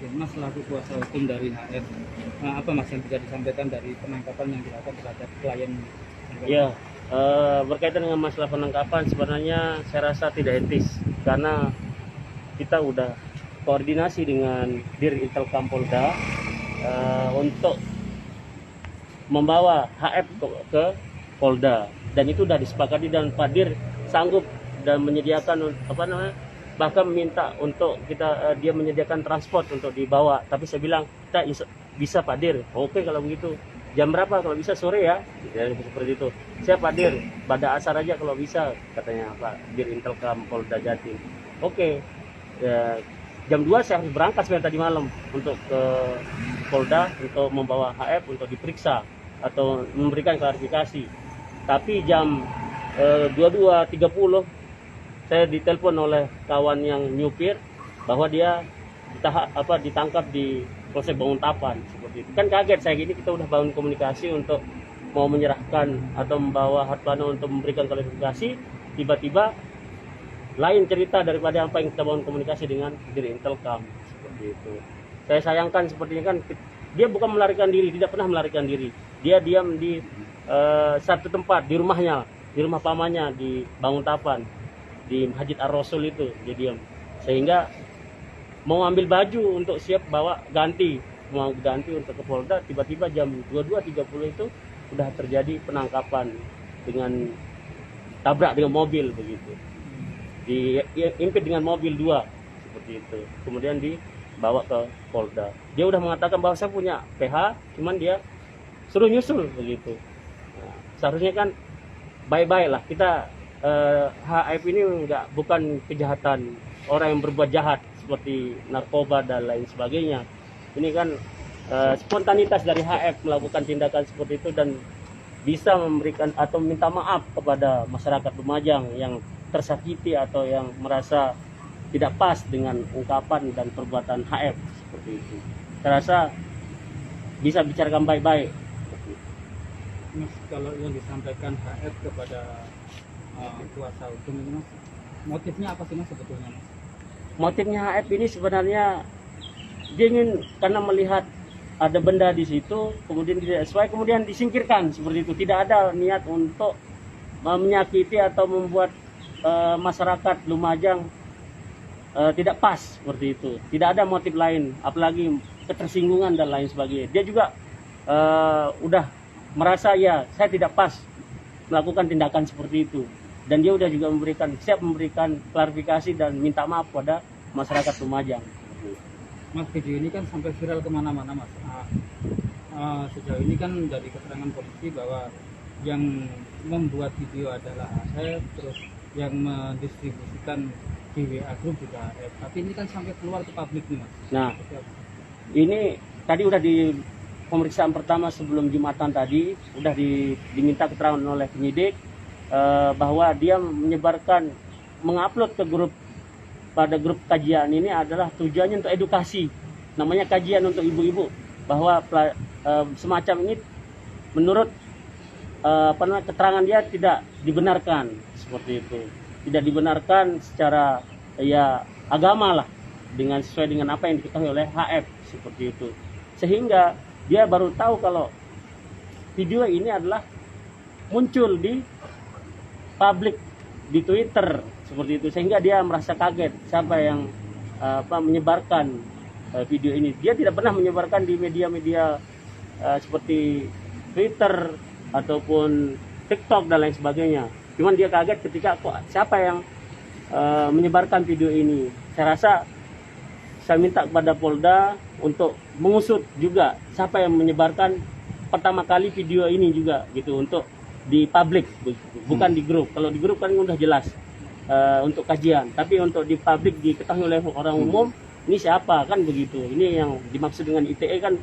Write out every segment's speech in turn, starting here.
Oke, Mas selaku kuasa hukum dari HF, apa Mas yang bisa disampaikan dari penangkapan yang dilakukan terhadap klien? Ya, berkaitan dengan masalah penangkapan sebenarnya saya rasa tidak etis karena kita udah koordinasi dengan Dir Intelkam Polda untuk membawa HF ke Polda, dan itu sudah disepakati dan Pak Dir sanggup dan menyediakan bahkan minta untuk kita dia menyediakan transport untuk dibawa. Tapi saya bilang kita bisa Pak Dir, oke kalau begitu jam berapa, kalau bisa sore ya, seperti itu. Saya Pak Dir pada asar aja kalau bisa, katanya Pak Dir Intelkam Polda Jatim. Oke, ya, jam 2 saya harus berangkat sebenarnya tadi malam untuk ke Polda untuk membawa HF untuk diperiksa atau memberikan klarifikasi. Tapi jam 22.30 saya ditelepon oleh kawan yang nyupir bahwa dia ditangkap di Polsek Banguntapan, seperti itu. Kan kaget saya, gini kita udah bangun komunikasi untuk mau menyerahkan atau membawa Hartono untuk memberikan klarifikasi, tiba-tiba lain cerita daripada apa yang kita bangun komunikasi dengan Dir Intelkam, seperti itu. Saya sayangkan sepertinya kan dia bukan melarikan diri, tidak pernah melarikan diri. Dia diam di satu tempat di rumahnya, di rumah pamannya di Banguntapan, di Masjid Ar-Rasul itu dia diam. Sehingga mau ambil baju untuk siap bawa mau ganti untuk ke Polda, tiba-tiba jam 22.30 itu sudah terjadi penangkapan dengan tabrak dengan mobil begitu. Diimpit dengan mobil 2 seperti itu. Kemudian dibawa ke Polda. Dia udah mengatakan bahwa saya punya PH, cuman dia suruh nyusul begitu. Nah, seharusnya kan baik-baik lah kita, HF ini bukan kejahatan orang yang berbuat jahat seperti narkoba dan lain sebagainya. Ini kan spontanitas dari HF melakukan tindakan seperti itu dan bisa memberikan atau minta maaf kepada masyarakat Lumajang yang tersakiti atau yang merasa tidak pas dengan ungkapan dan perbuatan HF seperti itu. Saya rasa bisa bicarakan baik-baik. Mas, kalau yang disampaikan HF kepada kuasa hukum ini Mas, motifnya apa sih Mas sebetulnya Mas? Motifnya HF ini sebenarnya dia ingin karena melihat ada benda di situ, kemudian tidak sesuai, kemudian disingkirkan seperti itu. Tidak ada niat untuk menyakiti atau membuat masyarakat Lumajang tidak pas seperti itu. Tidak ada motif lain, apalagi ketersinggungan dan lain sebagainya. Dia juga udah merasa ya saya tidak pas melakukan tindakan seperti itu, dan dia udah juga siap memberikan klarifikasi dan minta maaf pada masyarakat Lumajang. Mas, video ini kan sampai viral kemana-mana Mas. Sejauh ini kan dari keterangan polisi bahwa yang membuat video adalah HF, terus yang mendistribusikan di WA group juga HF. Tapi ini kan sampai keluar ke publik nih Mas. Nah, ini tadi udah di pemeriksaan pertama sebelum Jumatan tadi udah diminta keterangan oleh penyidik bahwa dia menyebarkan, mengupload ke grup, pada grup kajian ini adalah tujuannya untuk edukasi, namanya kajian untuk ibu-ibu, bahwa semacam ini menurut keterangan dia tidak dibenarkan seperti itu, tidak dibenarkan secara ya agama lah, sesuai dengan apa yang diketahui oleh HF seperti itu. Sehingga dia baru tahu kalau video ini adalah muncul di publik di Twitter seperti itu, sehingga dia merasa kaget siapa yang menyebarkan video ini. Dia tidak pernah menyebarkan di media-media seperti Twitter ataupun TikTok dan lain sebagainya. Cuman dia kaget ketika kok siapa yang menyebarkan video ini. Saya rasa saya minta kepada Polda untuk mengusut juga siapa yang menyebarkan pertama kali video ini juga gitu, untuk di publik, bukan di grup. Kalau di grup kan udah jelas untuk kajian, tapi untuk di publik diketahui oleh orang umum ini siapa, kan begitu. Ini yang dimaksud dengan ITE kan,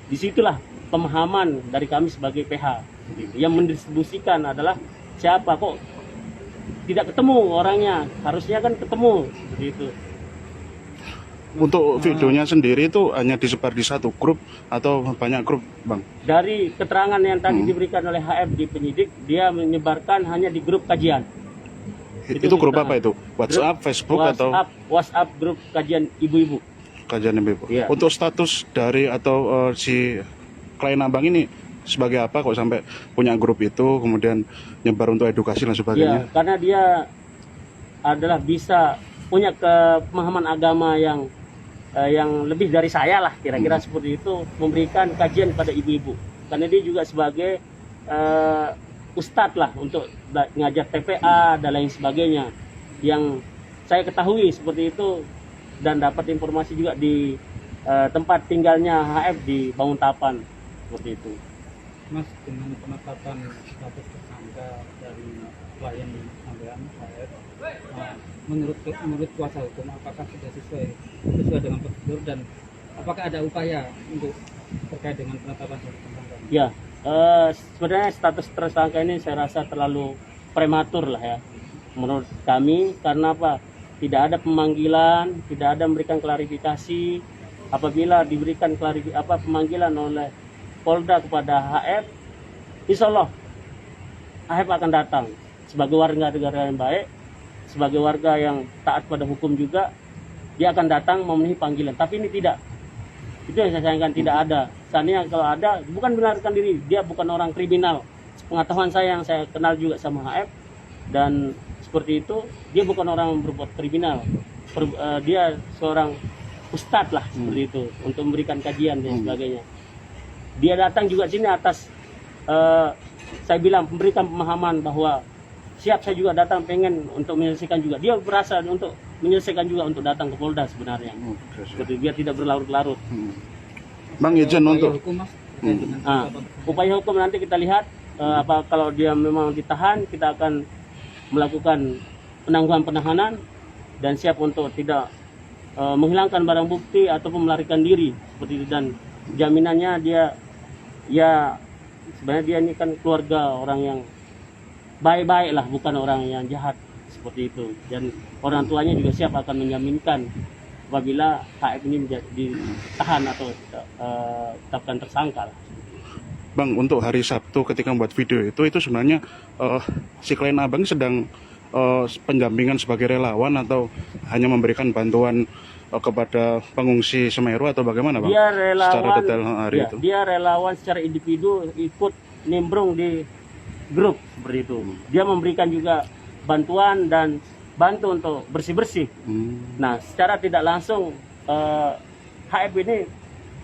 disitulah pemahaman dari kami sebagai PH gitu. Yang mendistribusikan adalah siapa, kok tidak ketemu orangnya, harusnya kan ketemu begitu. Untuk videonya sendiri itu hanya disebar di satu grup atau banyak grup, Bang? Dari keterangan yang tadi diberikan oleh HF di penyidik, dia menyebarkan hanya di grup kajian. Itu grup apa itu? WhatsApp, Facebook, atau? WhatsApp grup kajian ibu-ibu. kajian Ibu. Iya. Untuk status dari atau si klien abang ini sebagai apa kok sampai punya grup itu, kemudian nyebar untuk edukasi dan Iya, sebagainya? karena dia adalah bisa punya pemahaman agama yang lebih dari saya lah, kira-kira seperti itu, memberikan kajian pada ibu-ibu. Karena dia juga sebagai ustadz lah untuk ngajar TPA dan lain sebagainya. Yang saya ketahui seperti itu dan dapat informasi juga di tempat tinggalnya HF di Banguntapan seperti itu. Mas, dengan penetapan status tersangka dari klien sampean HF, menurut kuasa hukum apakah sudah sesuai dengan prosedur dan apakah ada upaya untuk terkait dengan penetapan status tersangka? Ya, sebenarnya status tersangka ini saya rasa terlalu prematur lah ya menurut kami, karena apa? Tidak ada pemanggilan, tidak ada memberikan klarifikasi. Apabila diberikan pemanggilan oleh Polda kepada HF, insya Allah HF akan datang sebagai warga negara yang baik, sebagai warga yang taat pada hukum juga. Dia akan datang memenuhi panggilan, tapi ini tidak. Itu yang saya sayangkan, tidak ada. Seandainya kalau ada, bukan melarikan diri, dia bukan orang kriminal. Pengetahuan saya yang saya kenal juga sama HF, dan seperti itu, dia bukan orang yang berbuat kriminal. Dia seorang ustadz lah seperti itu, untuk memberikan kajian dan sebagainya. Dia datang juga sini atas saya bilang memberikan pemahaman bahwa siap, saya juga datang pengen untuk menyelesaikan juga. Dia berasa untuk menyelesaikan juga untuk datang ke Polda sebenarnya. Seperti biar tidak berlarut-larut. Bang, izin untuk Hukum, Mas, terkait dengan penetapan tersangka. Upaya hukum nanti kita lihat apa kalau dia memang ditahan, kita akan melakukan penangguhan penahanan dan siap untuk tidak menghilangkan barang bukti ataupun melarikan diri seperti itu. Dan jaminannya dia ya sebenarnya dia ini kan keluarga orang yang baik-baik lah, bukan orang yang jahat seperti itu. Dan orang tuanya juga siap akan menjaminkan apabila HF ini ditahan atau tetapkan tersangka lah. Bang, untuk hari Sabtu ketika membuat video itu sebenarnya si klien abang sedang pendampingan sebagai relawan atau hanya memberikan bantuan kepada pengungsi Semeru atau bagaimana, Bang? Dia relawan, secara detail hari itu. Dia relawan secara individu, ikut nimbrung di grup seperti itu. Dia memberikan juga bantuan dan bantu untuk bersih-bersih. Nah, secara tidak langsung HF ini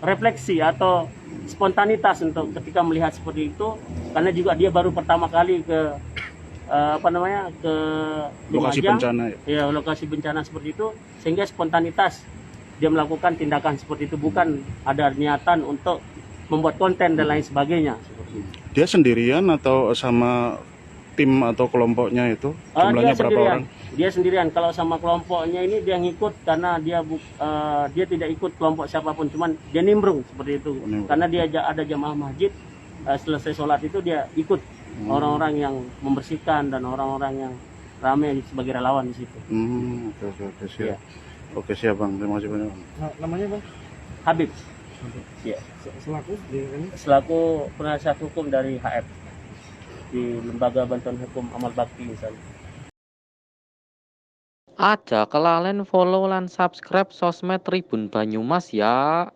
refleksi atau spontanitas untuk ketika melihat seperti itu, karena juga dia baru pertama kali ke ke Lokasi Lumajang, bencana ya lokasi bencana seperti itu, sehingga spontanitas dia melakukan tindakan seperti itu, bukan ada niatan untuk membuat konten dan lain sebagainya. Dia sendirian atau sama tim atau kelompoknya itu? Jumlahnya berapa orang? Dia sendirian. Kalau sama kelompoknya ini dia ngikut karena dia tidak ikut kelompok siapapun, cuman dia nimbrung seperti itu. Karena dia ada jamaah masjid, selesai sholat itu dia ikut orang-orang yang membersihkan dan orang-orang yang ramai sebagai relawan di situ. Oke, siap. Ya. Oke, siap, Bang. Terima kasih banyak, Bang. Namanya, Bang? Habib. Ya. Selaku penasihat hukum dari HF di Lembaga Bantuan Hukum Amal Bakti misalnya. Aja kelalen follow lan subscribe sosmed Tribun Banyumas ya.